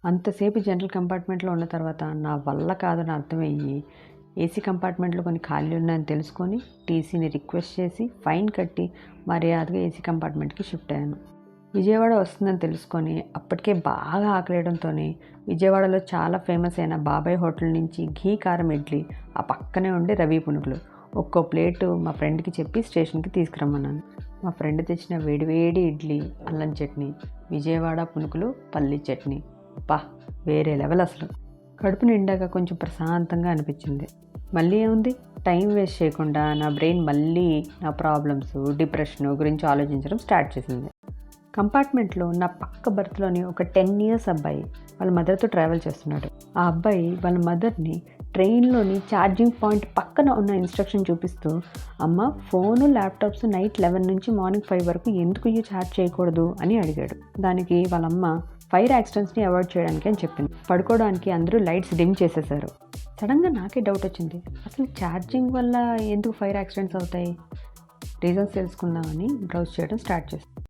అంతసేపు జనరల్ కంపార్ట్మెంట్లో ఉన్న తర్వాత నా వల్ల కాదని అర్థమయ్యి ఏసీ కంపార్ట్మెంట్లో కొన్ని ఖాళీ ఉన్నాయని తెలుసుకొని టీసీని రిక్వెస్ట్ చేసి ఫైన్ కట్టి మర్యాదగా ఏసీ కంపార్ట్మెంట్కి షిఫ్ట్ అయ్యాను. విజయవాడ వస్తుందని తెలుసుకొని అప్పటికే బాగా ఆకలేయడంతో విజయవాడలో చాలా ఫేమస్ అయిన బాబాయ్ హోటల్ నుంచి ఘీ కారం ఇడ్లీ, ఆ పక్కనే ఉండే రవి పునుగులు ఒక్కో ప్లేటు మా ఫ్రెండ్కి చెప్పి స్టేషన్కి తీసుకురమ్మన్నాను. మా ఫ్రెండ్ తెచ్చిన వేడివేడి ఇడ్లీ, అల్లం చట్నీ, విజయవాడ పునుకులు, పల్లి చట్నీ, పా వేరే లెవెల్ అసలు. కడుపు నిండాక కొంచెం ప్రశాంతంగా అనిపించింది. మళ్ళీ ఏముంది, టైం వేస్ట్ చేయకుండా నా బ్రెయిన్ మళ్ళీ నా ప్రాబ్లమ్స్, డిప్రెషన్ గురించి ఆలోచించడం స్టార్ట్ చేసింది. కంపార్ట్మెంట్లో నా పక్క బర్త్లోని ఒక 10 years అబ్బాయి వాళ్ళ మదర్తో ట్రావెల్ చేస్తున్నాడు. ఆ అబ్బాయి వాళ్ళ మదర్ని ట్రైన్లోని ఛార్జింగ్ పాయింట్ పక్కన ఉన్న ఇన్స్ట్రక్షన్ చూపిస్తూ, అమ్మ ఫోను, ల్యాప్టాప్స్ నైట్ 11 నుంచి మార్నింగ్ 5 వరకు ఎందుకు ఛార్జ్ చేయకూడదు అని అడిగాడు. దానికి వాళ్ళమ్మ ఫైర్ యాక్సిడెంట్స్ని అవాయిడ్ చేయడానికి అని చెప్పింది. పడుకోవడానికి అందరూ లైట్స్ డిమ్ చేసేశారు. సడన్గా నాకే డౌట్ వచ్చింది, అసలు ఛార్జింగ్ వల్ల ఎందుకు ఫైర్ యాక్సిడెంట్స్ అవుతాయి? రీజన్స్ తెలుసుకుందామని బ్రౌజ్ చేయడం స్టార్ట్ చేస్తాను.